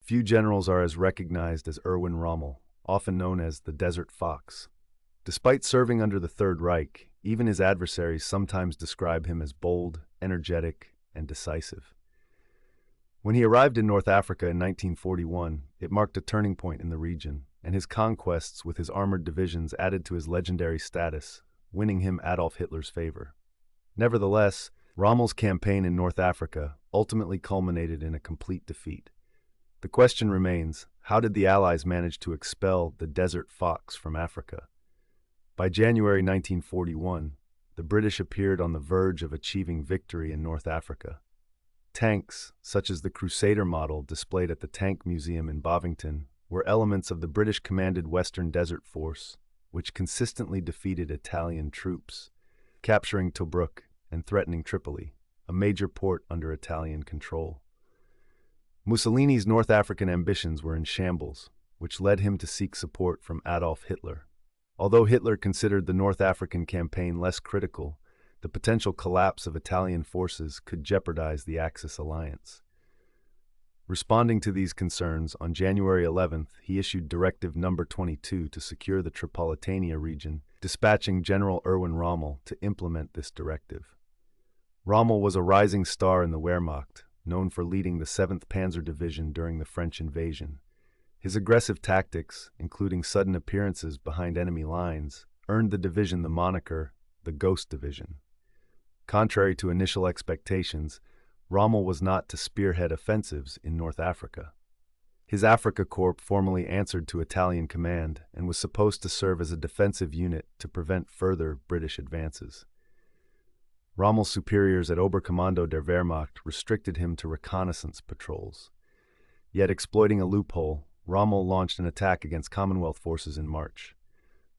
Few generals are as recognized as Erwin Rommel, often known as the Desert Fox. Despite serving under the Third Reich, even his adversaries sometimes describe him as bold, energetic, and decisive. When he arrived in North Africa in 1941, it marked a turning point in the region, and his conquests with his armored divisions added to his legendary status, winning him Adolf Hitler's favor. Nevertheless, Rommel's campaign in North Africa ultimately culminated in a complete defeat. The question remains, how did the Allies manage to expel the Desert Fox from Africa? By January 1941, the British appeared on the verge of achieving victory in North Africa. Tanks, such as the Crusader model displayed at the Tank Museum in Bovington, were elements of the British-commanded Western Desert Force, which consistently defeated Italian troops, capturing Tobruk and threatening Tripoli, a major port under Italian control. Mussolini's North African ambitions were in shambles, which led him to seek support from Adolf Hitler. Although Hitler considered the North African campaign less critical, the potential collapse of Italian forces could jeopardize the Axis alliance. Responding to these concerns, on January 11th, he issued Directive No. 22 to secure the Tripolitania region, dispatching General Erwin Rommel to implement this directive. Rommel was a rising star in the Wehrmacht, known for leading the 7th Panzer Division during the French invasion. His aggressive tactics, including sudden appearances behind enemy lines, earned the division the moniker the Ghost Division. Contrary to initial expectations, Rommel was not to spearhead offensives in North Africa. His Afrika Korps formally answered to Italian command and was supposed to serve as a defensive unit to prevent further British advances. Rommel's superiors at Oberkommando der Wehrmacht restricted him to reconnaissance patrols. Yet, exploiting a loophole, Rommel launched an attack against Commonwealth forces in March.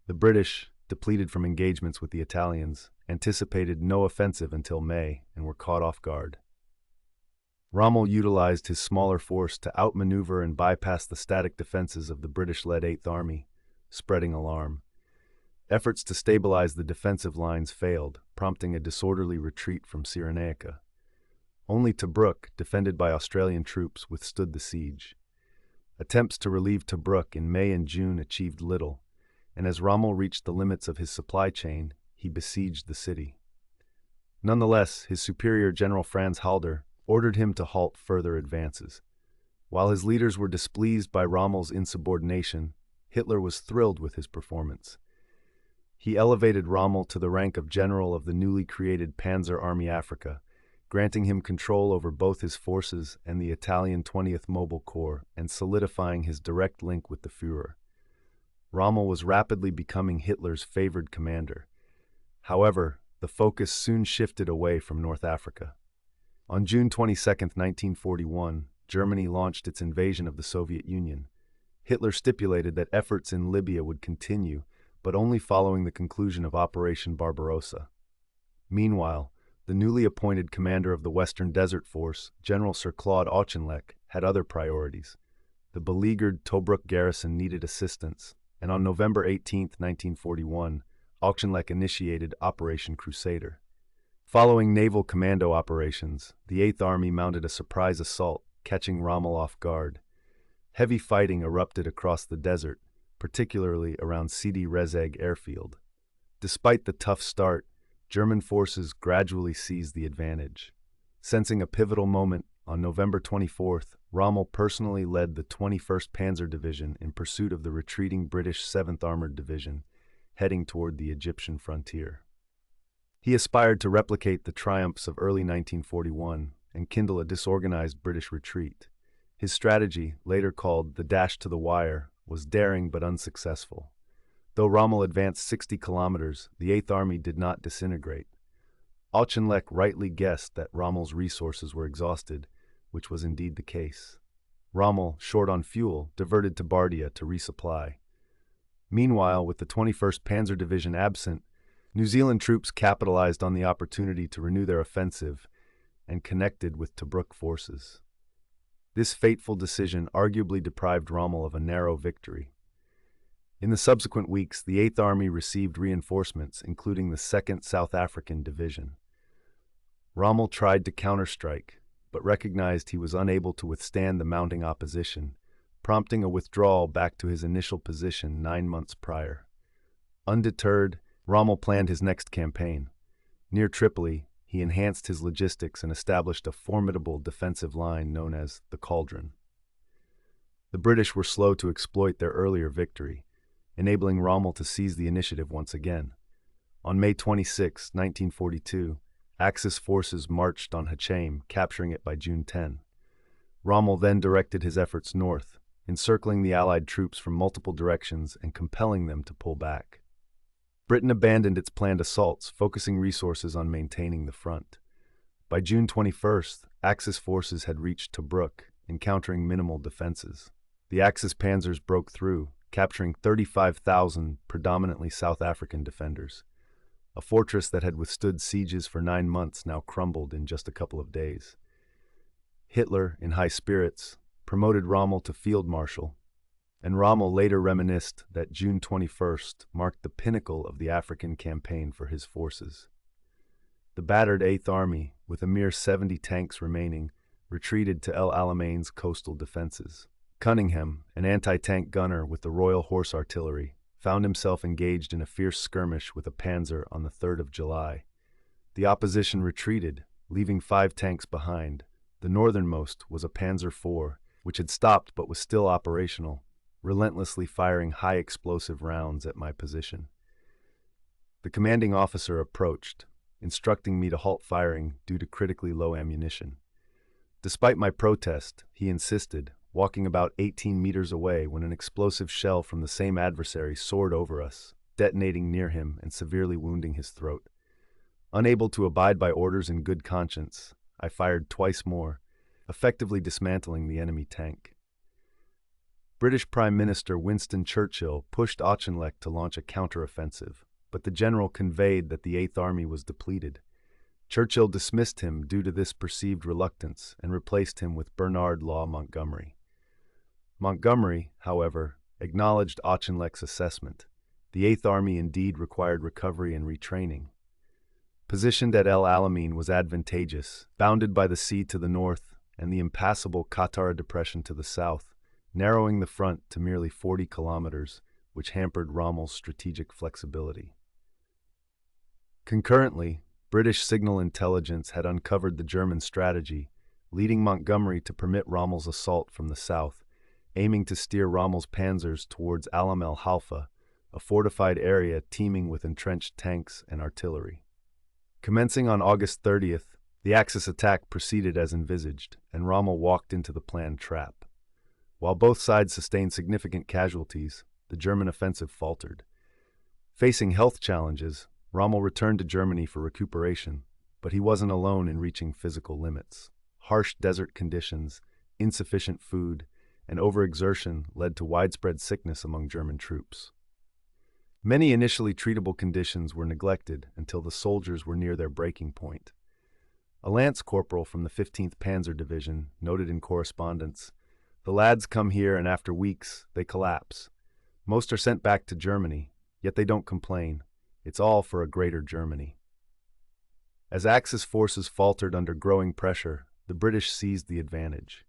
The British, depleted from engagements with the Italians, anticipated no offensive until May and were caught off guard. Rommel utilized his smaller force to outmaneuver and bypass the static defenses of the British-led 8th Army, spreading alarm. Efforts to stabilize the defensive lines failed, prompting a disorderly retreat from Cyrenaica. Only Tobruk, defended by Australian troops, withstood the siege. Attempts to relieve Tobruk in May and June achieved little, and as Rommel reached the limits of his supply chain, he besieged the city. Nonetheless, his superior General Franz Halder ordered him to halt further advances. While his leaders were displeased by Rommel's insubordination, Hitler was thrilled with his performance. He elevated Rommel to the rank of general of the newly created Panzer Army Africa, granting him control over both his forces and the Italian 20th Mobile Corps and solidifying his direct link with the Führer. Rommel was rapidly becoming Hitler's favored commander. However, the focus soon shifted away from North Africa. On June 22, 1941, Germany launched its invasion of the Soviet Union. Hitler stipulated that efforts in Libya would continue, but only following the conclusion of Operation Barbarossa. Meanwhile, the newly appointed commander of the Western Desert Force, General Sir Claude Auchinleck, had other priorities. The beleaguered Tobruk garrison needed assistance, and on November 18, 1941, Auchinleck initiated Operation Crusader. Following naval commando operations, the 8th Army mounted a surprise assault, catching Rommel off guard. Heavy fighting erupted across the desert, particularly around Sidi Rezeg airfield. Despite the tough start, German forces gradually seized the advantage. Sensing a pivotal moment, on November 24th, Rommel personally led the 21st Panzer Division in pursuit of the retreating British 7th Armored Division, heading toward the Egyptian frontier. He aspired to replicate the triumphs of early 1941 and kindle a disorganized British retreat. His strategy, later called the dash to the wire, was daring but unsuccessful. Though Rommel advanced 60 kilometers, the 8th Army did not disintegrate. Auchinleck rightly guessed that Rommel's resources were exhausted, which was indeed the case. Rommel, short on fuel, diverted to Bardia to resupply. Meanwhile, with the 21st Panzer Division absent, New Zealand troops capitalized on the opportunity to renew their offensive and connected with Tobruk forces. This fateful decision arguably deprived Rommel of a narrow victory. In the subsequent weeks, the 8th Army received reinforcements, including the 2nd South African Division. Rommel tried to counterstrike, but recognized he was unable to withstand the mounting opposition, prompting a withdrawal back to his initial position 9 months prior. Undeterred, Rommel planned his next campaign. Near Tripoli, he enhanced his logistics and established a formidable defensive line known as the Cauldron. The British were slow to exploit their earlier victory, enabling Rommel to seize the initiative once again. On May 26, 1942, Axis forces marched on Hachaim, capturing it by June 10. Rommel then directed his efforts north, encircling the Allied troops from multiple directions and compelling them to pull back. Britain abandoned its planned assaults, focusing resources on maintaining the front. By June 21st, Axis forces had reached Tobruk, encountering minimal defenses. The Axis panzers broke through, capturing 35,000 predominantly South African defenders. A fortress that had withstood sieges for 9 months now crumbled in just a couple of days. Hitler, in high spirits, promoted Rommel to field marshal, and Rommel later reminisced that June 21st marked the pinnacle of the African campaign for his forces. The battered 8th Army, with a mere 70 tanks remaining, retreated to El Alamein's coastal defenses. Cunningham, an anti-tank gunner with the Royal Horse Artillery, found himself engaged in a fierce skirmish with a panzer on the 3rd of July. The opposition retreated, leaving 5 tanks behind. The northernmost was a Panzer IV, which had stopped but was still operational, relentlessly firing high-explosive rounds at my position. The commanding officer approached, instructing me to halt firing due to critically low ammunition. Despite my protest, he insisted, walking about 18 meters away when an explosive shell from the same adversary soared over us, detonating near him and severely wounding his throat. Unable to abide by orders in good conscience, I fired twice more, effectively dismantling the enemy tank. British Prime Minister Winston Churchill pushed Auchinleck to launch a counteroffensive, but the general conveyed that the 8th Army was depleted. Churchill dismissed him due to this perceived reluctance and replaced him with Bernard Law Montgomery. Montgomery, however, acknowledged Auchinleck's assessment. The 8th Army indeed required recovery and retraining. Positioned at El Alamein was advantageous, bounded by the sea to the north and the impassable Qattara Depression to the south, narrowing the front to merely 40 kilometers, which hampered Rommel's strategic flexibility. Concurrently, British signal intelligence had uncovered the German strategy, leading Montgomery to permit Rommel's assault from the south, aiming to steer Rommel's panzers towards Alam el Halfa, a fortified area teeming with entrenched tanks and artillery. Commencing on August 30th, the Axis attack proceeded as envisaged, and Rommel walked into the planned trap. While both sides sustained significant casualties, the German offensive faltered. Facing health challenges, Rommel returned to Germany for recuperation, but he wasn't alone in reaching physical limits. Harsh desert conditions, insufficient food, and overexertion led to widespread sickness among German troops. Many initially treatable conditions were neglected until the soldiers were near their breaking point. A lance corporal from the 15th Panzer Division noted in correspondence, "The lads come here and after weeks, they collapse. Most are sent back to Germany, yet they don't complain. It's all for a greater Germany." As Axis forces faltered under growing pressure, the British seized the advantage.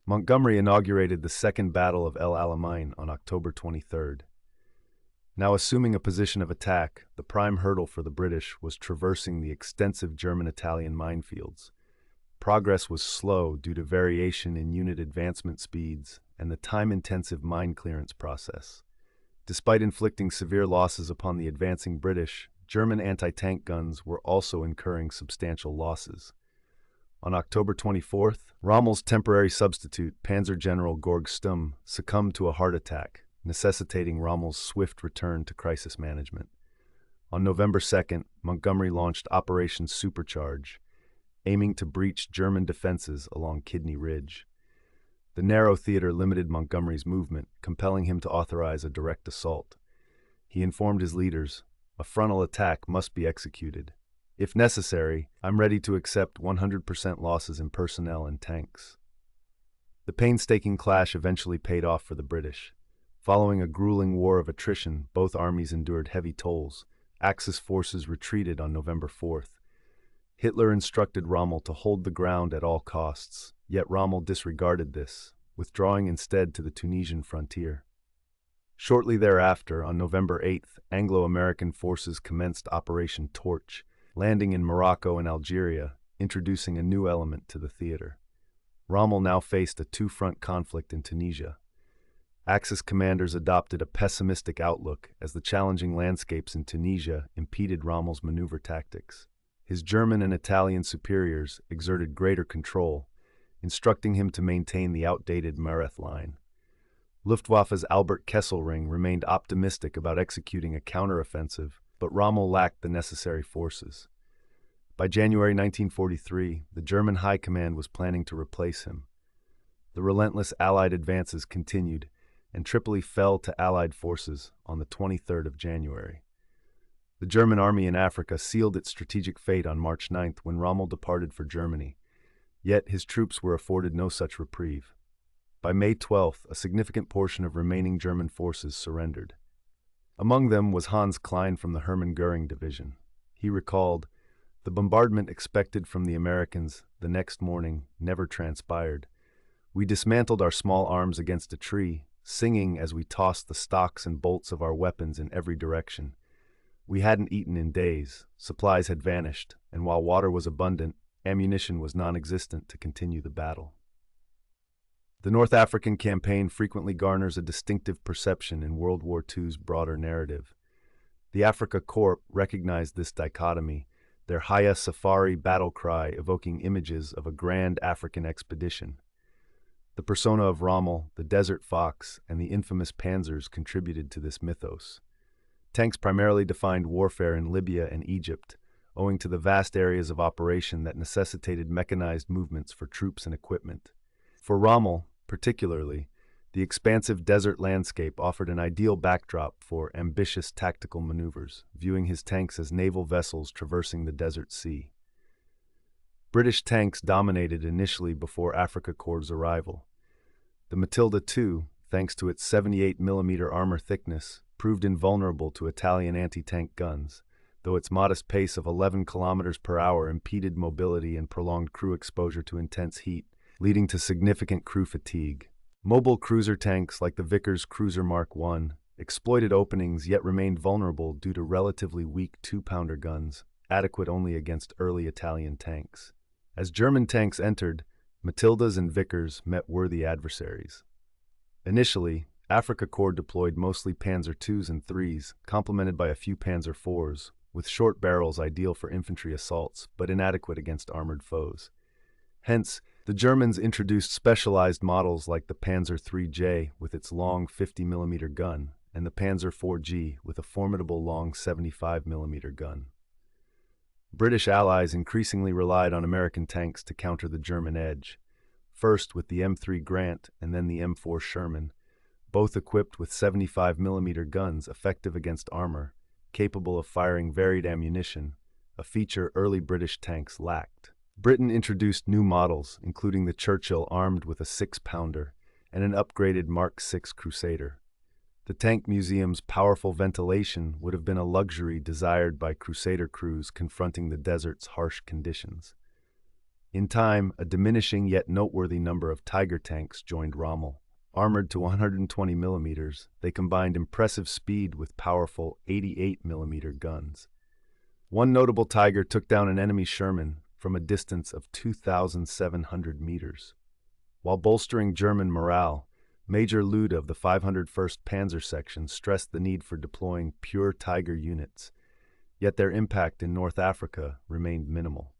Montgomery inaugurated the Second Battle of El Alamein on October 23rd. Now assuming a position of attack, the prime hurdle for the British was traversing the extensive German-Italian minefields. Progress was slow due to variation in unit advancement speeds and the time-intensive mine clearance process. Despite inflicting severe losses upon the advancing British, German anti-tank guns were also incurring substantial losses. On October 24th, Rommel's temporary substitute, Panzer General Georg Stumm, succumbed to a heart attack, necessitating Rommel's swift return to crisis management. On November 2nd, Montgomery launched Operation Supercharge, aiming to breach German defenses along Kidney Ridge. The narrow theater limited Montgomery's movement, compelling him to authorize a direct assault. He informed his leaders, "A frontal attack must be executed. If necessary, I'm ready to accept 100% losses in personnel and tanks." The painstaking clash eventually paid off for the British. Following a grueling war of attrition, both armies endured heavy tolls. Axis forces retreated on November 4th. Hitler instructed Rommel to hold the ground at all costs, yet Rommel disregarded this, withdrawing instead to the Tunisian frontier. Shortly thereafter, on November 8th, Anglo-American forces commenced Operation Torch, landing in Morocco and Algeria, introducing a new element to the theater. Rommel now faced a two-front conflict in Tunisia. Axis commanders adopted a pessimistic outlook as the challenging landscapes in Tunisia impeded Rommel's maneuver tactics. His German and Italian superiors exerted greater control, instructing him to maintain the outdated Mareth line. Luftwaffe's Albert Kesselring remained optimistic about executing a counteroffensive, but Rommel lacked the necessary forces. By January 1943, the German High Command was planning to replace him. The relentless Allied advances continued, and Tripoli fell to Allied forces on the 23rd of January. The German army in Africa sealed its strategic fate on March 9th when Rommel departed for Germany. Yet his troops were afforded no such reprieve. By May 12th, a significant portion of remaining German forces surrendered. Among them was Hans Klein from the Hermann Göring Division. He recalled, "The bombardment expected from the Americans the next morning never transpired. We dismantled our small arms against a tree, singing as we tossed the stocks and bolts of our weapons in every direction. We hadn't eaten in days, supplies had vanished, and while water was abundant, ammunition was non-existent to continue the battle." The North African campaign frequently garners a distinctive perception in World War II's broader narrative. The Afrika Korps recognized this dichotomy, their Haya Safari battle cry evoking images of a grand African expedition. The persona of Rommel, the Desert Fox, and the infamous Panzers contributed to this mythos. Tanks primarily defined warfare in Libya and Egypt, owing to the vast areas of operation that necessitated mechanized movements for troops and equipment. For Rommel, particularly, the expansive desert landscape offered an ideal backdrop for ambitious tactical maneuvers, viewing his tanks as naval vessels traversing the desert sea. British tanks dominated initially before Afrika Korps' arrival. The Matilda II, thanks to its 78mm armor thickness, proved invulnerable to Italian anti-tank guns, though its modest pace of 11 kilometers per hour impeded mobility and prolonged crew exposure to intense heat, leading to significant crew fatigue. Mobile cruiser tanks like the Vickers Cruiser Mark I exploited openings yet remained vulnerable due to relatively weak 2-pounder guns, adequate only against early Italian tanks. As German tanks entered, Matildas and Vickers met worthy adversaries. Initially, Afrika Korps deployed mostly Panzer IIs and IIIs, complemented by a few Panzer IVs, with short barrels ideal for infantry assaults but inadequate against armored foes. Hence, the Germans introduced specialized models like the Panzer IIIJ with its long 50mm gun and the Panzer IV-G with a formidable long 75mm gun. British allies increasingly relied on American tanks to counter the German edge, first with the M3 Grant and then the M4 Sherman, both equipped with 75mm guns effective against armor, capable of firing varied ammunition, a feature early British tanks lacked. Britain introduced new models, including the Churchill armed with a 6-pounder and an upgraded Mark VI Crusader. The Tank Museum's powerful ventilation would have been a luxury desired by Crusader crews confronting the desert's harsh conditions. In time, a diminishing yet noteworthy number of Tiger tanks joined Rommel. Armored to 120mm, they combined impressive speed with powerful 88mm guns. One notable Tiger took down an enemy Sherman from a distance of 2,700 meters. While bolstering German morale, Major Lude of the 501st Panzer Section stressed the need for deploying pure Tiger units, yet their impact in North Africa remained minimal.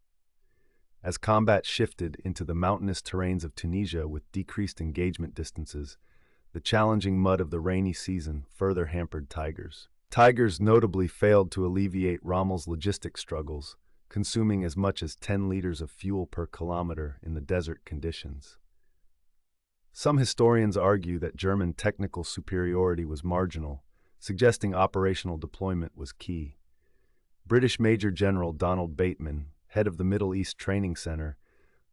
As combat shifted into the mountainous terrains of Tunisia with decreased engagement distances, the challenging mud of the rainy season further hampered Tigers. Tigers notably failed to alleviate Rommel's logistic struggles, consuming as much as 10 liters of fuel per kilometer in the desert conditions. Some historians argue that German technical superiority was marginal, suggesting operational deployment was key. British Major General Donald Bateman, head of the Middle East Training Center,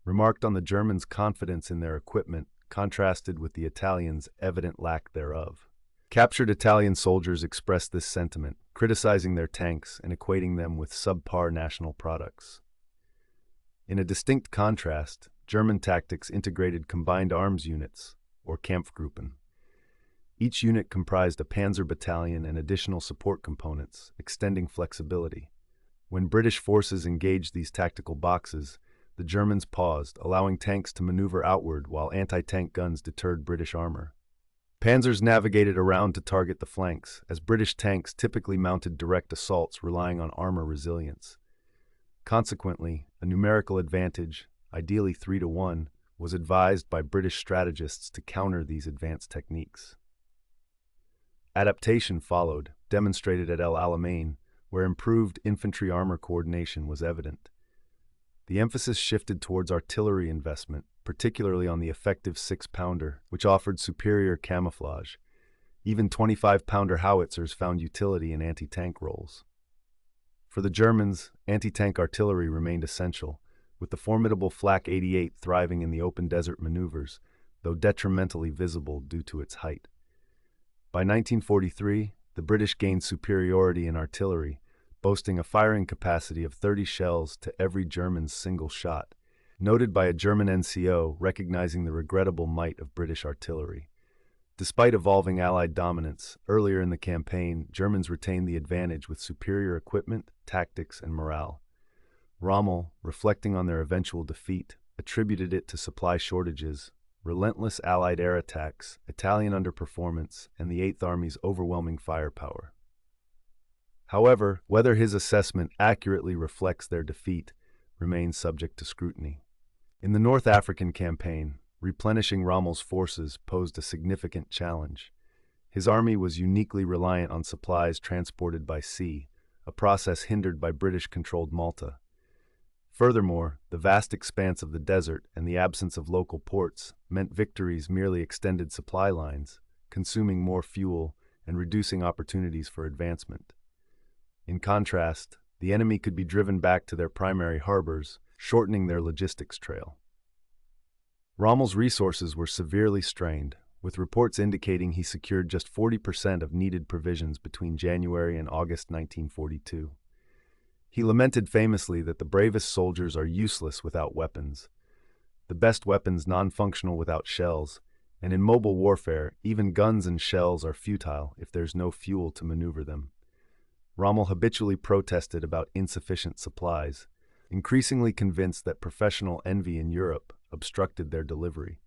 remarked on the Germans' confidence in their equipment, contrasted with the Italians' evident lack thereof. Captured Italian soldiers expressed this sentiment, criticizing their tanks and equating them with subpar national products. In a distinct contrast, German tactics integrated combined arms units, or Kampfgruppen. Each unit comprised a panzer battalion and additional support components, extending flexibility. When British forces engaged these tactical boxes, the Germans paused, allowing tanks to maneuver outward while anti-tank guns deterred British armor. Panzers navigated around to target the flanks, as British tanks typically mounted direct assaults relying on armor resilience. Consequently, a numerical advantage, ideally 3-1, was advised by British strategists to counter these advanced techniques. Adaptation followed, demonstrated at El Alamein, where improved infantry armor coordination was evident. The emphasis shifted towards artillery investment, particularly on the effective 6-pounder, which offered superior camouflage. Even 25-pounder howitzers found utility in anti-tank roles. For the Germans, anti-tank artillery remained essential, with the formidable Flak 88 thriving in the open desert maneuvers, though detrimentally visible due to its height. By 1943, the British gained superiority in artillery, boasting a firing capacity of 30 shells to every German's single shot, noted by a German NCO recognizing the regrettable might of British artillery. Despite evolving Allied dominance, earlier in the campaign, Germans retained the advantage with superior equipment, tactics, and morale. Rommel, reflecting on their eventual defeat, attributed it to supply shortages, relentless Allied air attacks, Italian underperformance, and the Eighth Army's overwhelming firepower. However, whether his assessment accurately reflects their defeat remains subject to scrutiny. In the North African campaign, replenishing Rommel's forces posed a significant challenge. His army was uniquely reliant on supplies transported by sea, a process hindered by British-controlled Malta. Furthermore, the vast expanse of the desert and the absence of local ports meant victories merely extended supply lines, consuming more fuel and reducing opportunities for advancement. In contrast, the enemy could be driven back to their primary harbors, shortening their logistics trail. Rommel's resources were severely strained, with reports indicating he secured just 40% of needed provisions between January and August 1942. He lamented famously that the bravest soldiers are useless without weapons, the best weapons non-functional without shells, and in mobile warfare, even guns and shells are futile if there's no fuel to maneuver them. Rommel habitually protested about insufficient supplies, increasingly convinced that professional envy in Europe obstructed their delivery.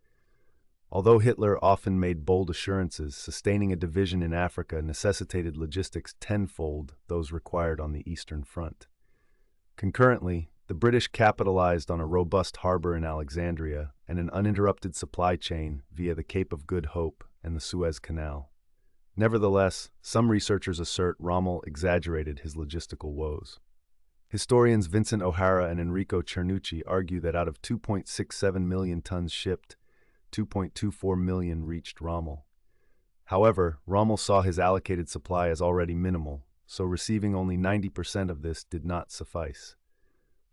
Although Hitler often made bold assurances, sustaining a division in Africa necessitated logistics tenfold those required on the Eastern Front. Concurrently, the British capitalized on a robust harbor in Alexandria and an uninterrupted supply chain via the Cape of Good Hope and the Suez Canal. Nevertheless, some researchers assert Rommel exaggerated his logistical woes. Historians Vincent O'Hara and Enrico Cernucci argue that out of 2.67 million tons shipped, 2.24 million reached Rommel. However, Rommel saw his allocated supply as already minimal, so receiving only 90% of this did not suffice.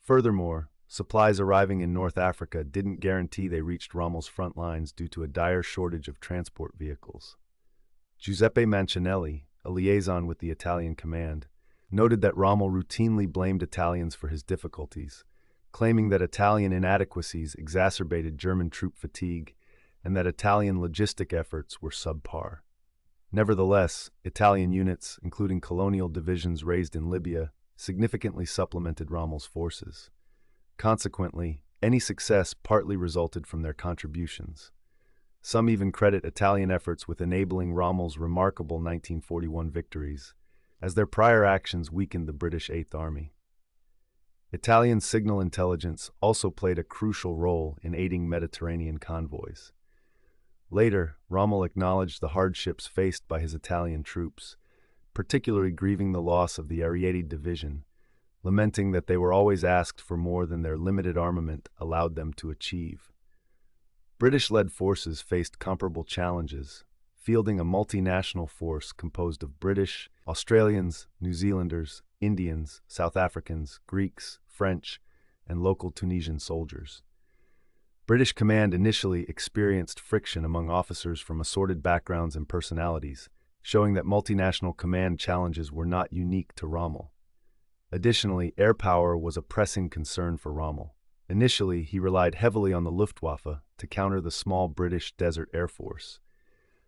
Furthermore, supplies arriving in North Africa didn't guarantee they reached Rommel's front lines due to a dire shortage of transport vehicles. Giuseppe Mancinelli, a liaison with the Italian command, noted that Rommel routinely blamed Italians for his difficulties, claiming that Italian inadequacies exacerbated German troop fatigue and that Italian logistic efforts were subpar. Nevertheless, Italian units, including colonial divisions raised in Libya, significantly supplemented Rommel's forces. Consequently, any success partly resulted from their contributions. Some even credit Italian efforts with enabling Rommel's remarkable 1941 victories, as their prior actions weakened the British Eighth Army. Italian signal intelligence also played a crucial role in aiding Mediterranean convoys. Later, Rommel acknowledged the hardships faced by his Italian troops, particularly grieving the loss of the Ariete Division, lamenting that they were always asked for more than their limited armament allowed them to achieve. British-led forces faced comparable challenges, fielding a multinational force composed of British, Australians, New Zealanders, Indians, South Africans, Greeks, French, and local Tunisian soldiers. British command initially experienced friction among officers from assorted backgrounds and personalities, showing that multinational command challenges were not unique to Rommel. Additionally, air power was a pressing concern for Rommel. Initially, he relied heavily on the Luftwaffe to counter the small British Desert Air Force.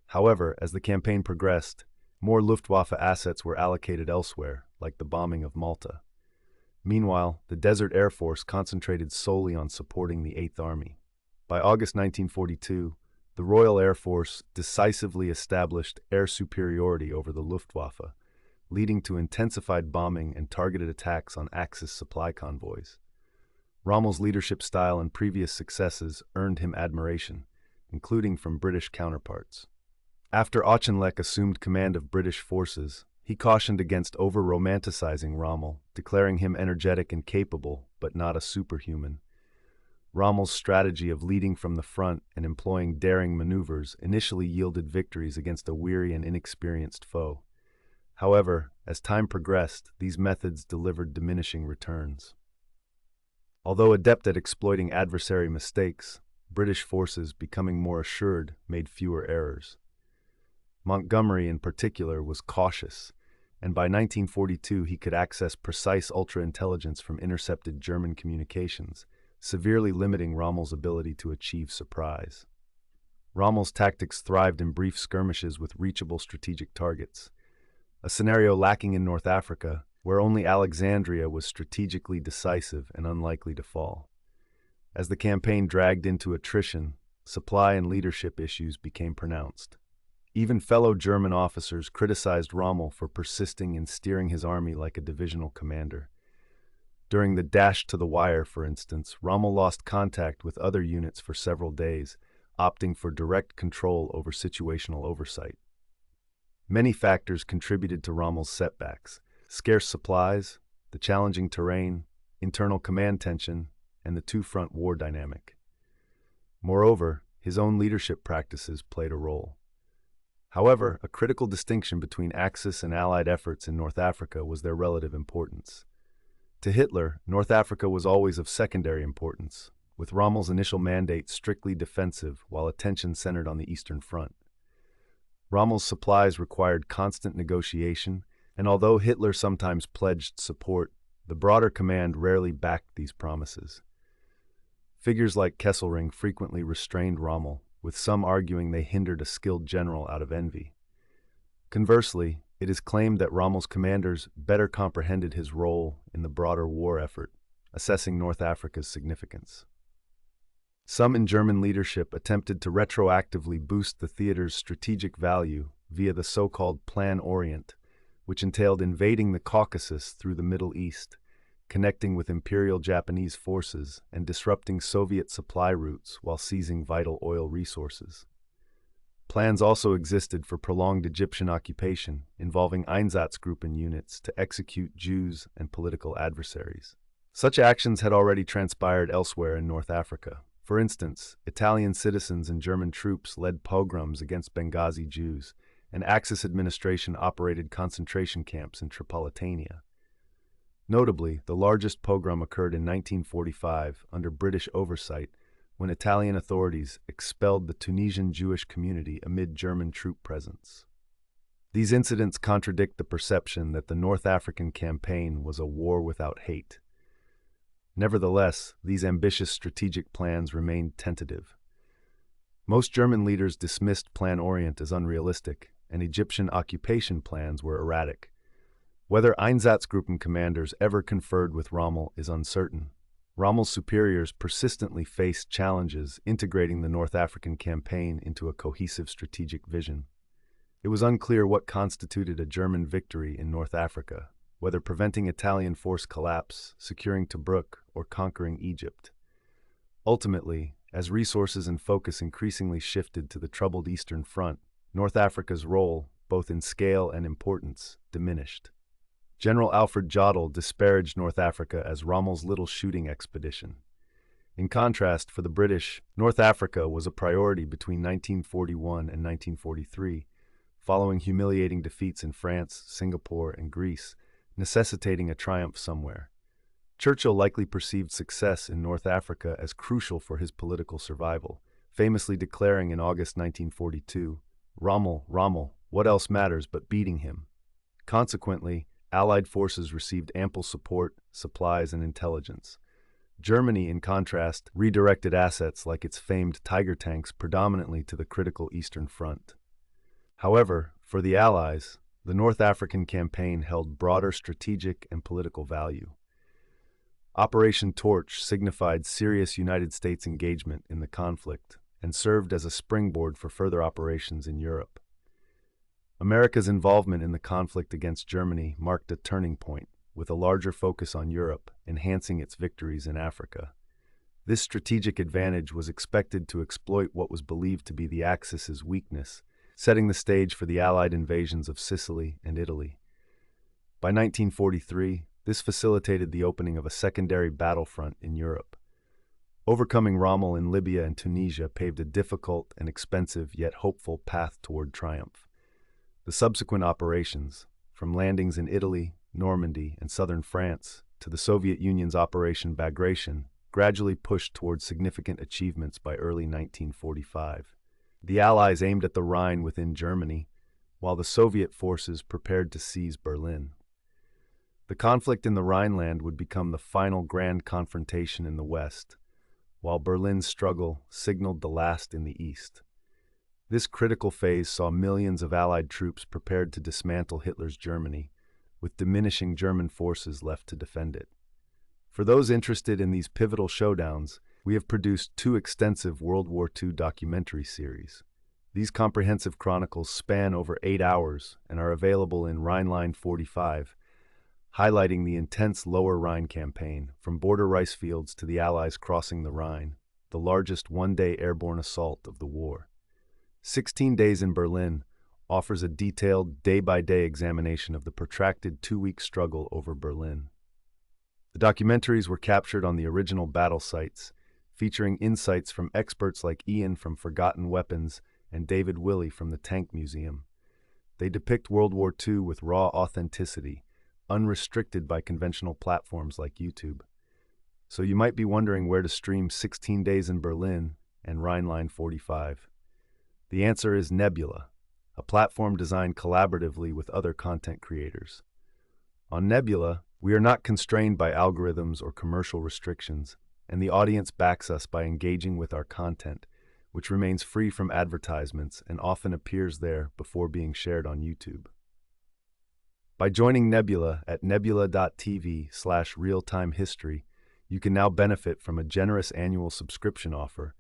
However, as the campaign progressed, more Luftwaffe assets were allocated elsewhere, like the bombing of Malta. Meanwhile, the Desert Air Force concentrated solely on supporting the Eighth Army. By August 1942, the Royal Air Force decisively established air superiority over the Luftwaffe, leading to intensified bombing and targeted attacks on Axis supply convoys. Rommel's leadership style and previous successes earned him admiration, including from British counterparts. After Auchinleck assumed command of British forces, he cautioned against over-romanticizing Rommel, declaring him energetic and capable, but not a superhuman. Rommel's strategy of leading from the front and employing daring maneuvers initially yielded victories against a weary and inexperienced foe. However, as time progressed, these methods delivered diminishing returns. Although adept at exploiting adversary mistakes, British forces, becoming more assured, made fewer errors. Montgomery, in particular, was cautious, and by 1942 he could access precise ultra-intelligence from intercepted German communications, severely limiting Rommel's ability to achieve surprise. Rommel's tactics thrived in brief skirmishes with reachable strategic targets, a scenario lacking in North Africa, where only Alexandria was strategically decisive and unlikely to fall. As the campaign dragged into attrition, supply and leadership issues became pronounced. Even fellow German officers criticized Rommel for persisting in steering his army like a divisional commander. During the dash to the wire, for instance, Rommel lost contact with other units for several days, opting for direct control over situational oversight. Many factors contributed to Rommel's setbacks: scarce supplies, the challenging terrain, internal command tension, and the two-front war dynamic. Moreover, his own leadership practices played a role. However, a critical distinction between Axis and Allied efforts in North Africa was their relative importance. To Hitler, North Africa was always of secondary importance, with Rommel's initial mandate strictly defensive while attention centered on the Eastern Front. Rommel's supplies required constant negotiation, and although Hitler sometimes pledged support, the broader command rarely backed these promises. Figures like Kesselring frequently restrained Rommel, with some arguing they hindered a skilled general out of envy. Conversely, it is claimed that Rommel's commanders better comprehended his role in the broader war effort, assessing North Africa's significance. Some in German leadership attempted to retroactively boost the theater's strategic value via the so-called Plan Orient, which entailed invading the Caucasus through the Middle East, connecting with Imperial Japanese forces and disrupting Soviet supply routes while seizing vital oil resources. Plans also existed for prolonged Egyptian occupation, involving Einsatzgruppen units to execute Jews and political adversaries. Such actions had already transpired elsewhere in North Africa. For instance, Italian citizens and German troops led pogroms against Benghazi Jews, and Axis administration operated concentration camps in Tripolitania. Notably, the largest pogrom occurred in 1945 under British oversight when Italian authorities expelled the Tunisian Jewish community amid German troop presence. These incidents contradict the perception that the North African campaign was a war without hate. Nevertheless, these ambitious strategic plans remained tentative. Most German leaders dismissed Plan Orient as unrealistic, and Egyptian occupation plans were erratic. Whether Einsatzgruppen commanders ever conferred with Rommel is uncertain. Rommel's superiors persistently faced challenges integrating the North African campaign into a cohesive strategic vision. It was unclear what constituted a German victory in North Africa, whether preventing Italian force collapse, securing Tobruk, or conquering Egypt. Ultimately, as resources and focus increasingly shifted to the troubled Eastern Front, North Africa's role, both in scale and importance, diminished. General Alfred Jodl disparaged North Africa as Rommel's little shooting expedition. In contrast, for the British, North Africa was a priority between 1941 and 1943, following humiliating defeats in France, Singapore, and Greece, necessitating a triumph somewhere. Churchill likely perceived success in North Africa as crucial for his political survival, famously declaring in August 1942, "Rommel, Rommel, what else matters but beating him?" Consequently, Allied forces received ample support, supplies, and intelligence. Germany, in contrast, redirected assets like its famed Tiger tanks predominantly to the critical Eastern Front. However, for the Allies, the North African campaign held broader strategic and political value. Operation Torch signified serious United States engagement in the conflict and served as a springboard for further operations in Europe. America's involvement in the conflict against Germany marked a turning point, with a larger focus on Europe, enhancing its victories in Africa. This strategic advantage was expected to exploit what was believed to be the Axis's weakness, setting the stage for the Allied invasions of Sicily and Italy. By 1943, this facilitated the opening of a secondary battlefront in Europe. Overcoming Rommel in Libya and Tunisia paved a difficult and expensive yet hopeful path toward triumph. The subsequent operations, from landings in Italy, Normandy, and southern France, to the Soviet Union's Operation Bagration, gradually pushed towards significant achievements by early 1945. The Allies aimed at the Rhine within Germany, while the Soviet forces prepared to seize Berlin. The conflict in the Rhineland would become the final grand confrontation in the West, while Berlin's struggle signaled the last in the East. This critical phase saw millions of Allied troops prepared to dismantle Hitler's Germany, with diminishing German forces left to defend it. For those interested in these pivotal showdowns, we have produced 2 extensive World War II documentary series. These comprehensive chronicles span over 8 hours and are available in Rhineline 45, highlighting the intense Lower Rhine campaign, from border rice fields to the Allies crossing the Rhine, the largest one-day airborne assault of the war. 16 Days in Berlin offers a detailed day-by-day examination of the protracted 2-week struggle over Berlin. The documentaries were captured on the original battle sites, featuring insights from experts like Ian from Forgotten Weapons and David Willey from the Tank Museum. They depict World War II with raw authenticity, unrestricted by conventional platforms like YouTube. So you might be wondering where to stream 16 Days in Berlin and Rhineline 45. The answer is Nebula, a platform designed collaboratively with other content creators. On Nebula, we are not constrained by algorithms or commercial restrictions, and the audience backs us by engaging with our content, which remains free from advertisements and often appears there before being shared on YouTube. By joining Nebula at nebula.tv/realtimehistory, you can now benefit from a generous annual subscription offer,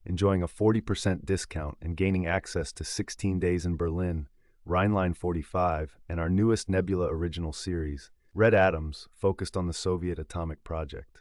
enjoying a 40% discount and gaining access to 16 Days in Berlin, Rhineline 45, and our newest Nebula original series, Red Atoms, focused on the Soviet atomic project.